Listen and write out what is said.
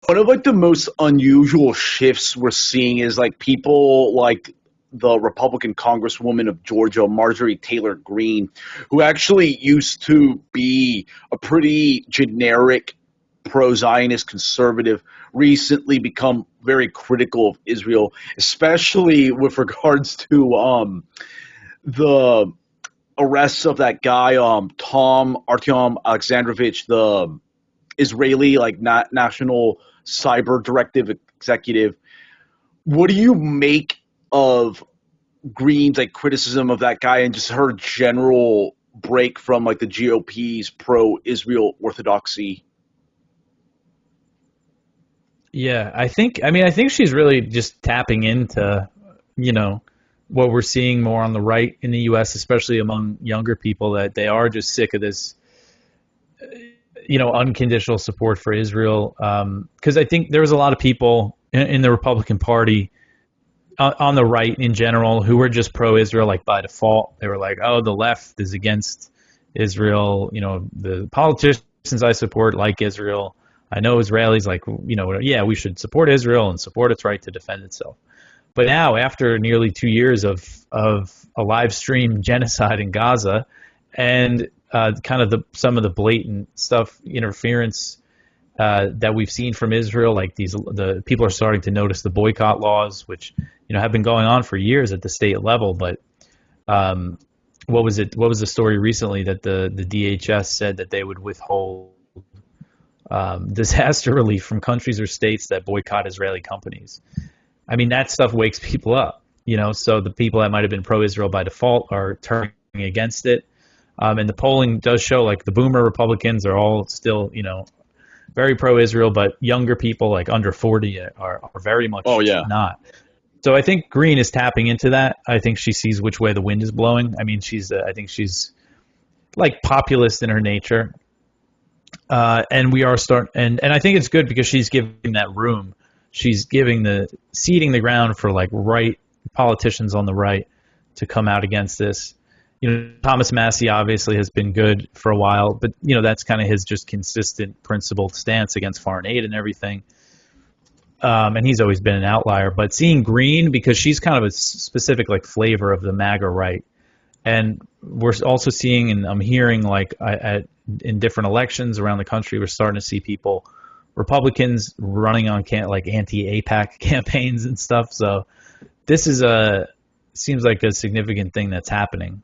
One of like the most unusual shifts we're seeing is like people like the Republican Congresswoman of Georgia, Marjorie Taylor Greene, who actually used to be a pretty generic pro-Zionist conservative, recently become very critical of Israel, especially with regards to the arrests of that guy, Tom Artyom Alexandrovich, the Israeli like national cyber directive executive. What do you make of Greene's like criticism of that guy and just her general break from like the GOP's pro-Israel orthodoxy? Yeah, I think she's really just tapping into, you know, what we're seeing more on the right in the US, especially among younger people, that they are just sick of this, unconditional support for Israel. Because I think there was a lot of people in the Republican Party on the right in general who were just pro-Israel, like by default. They were like, "Oh, the left is against Israel." The politicians I support like Israel. I know Israelis like, yeah, we should support Israel and support its right to defend itself. But now, after nearly 2 years of a live stream genocide in Gaza and kind of some of the blatant stuff, interference that we've seen from Israel, like the people are starting to notice the boycott laws, which have been going on for years at the state level. But what was it? What was the story recently that the DHS said that they would withhold disaster relief from countries or states that boycott Israeli companies? I mean, that stuff wakes people up. So the people that might have been pro-Israel by default are turning against it. And the polling does show like the boomer Republicans are all still, very pro-Israel, but younger people like under 40 are very much Oh yeah. not. So I think Greene is tapping into that. I think she sees which way the wind is blowing. I mean, I think she's like populist in her nature. And we are and I think it's good because she's giving that room. She's seeding the ground for like right politicians on the right to come out against this. Thomas Massie obviously has been good for a while, but that's kind of his just consistent principled stance against foreign aid and everything. And he's always been an outlier. But seeing Greene, because she's kind of a specific like flavor of the MAGA right, and we're also seeing, and I'm hearing like in different elections around the country, we're starting to see Republicans running on like anti-APAC campaigns and stuff. So this seems like a significant thing that's happening.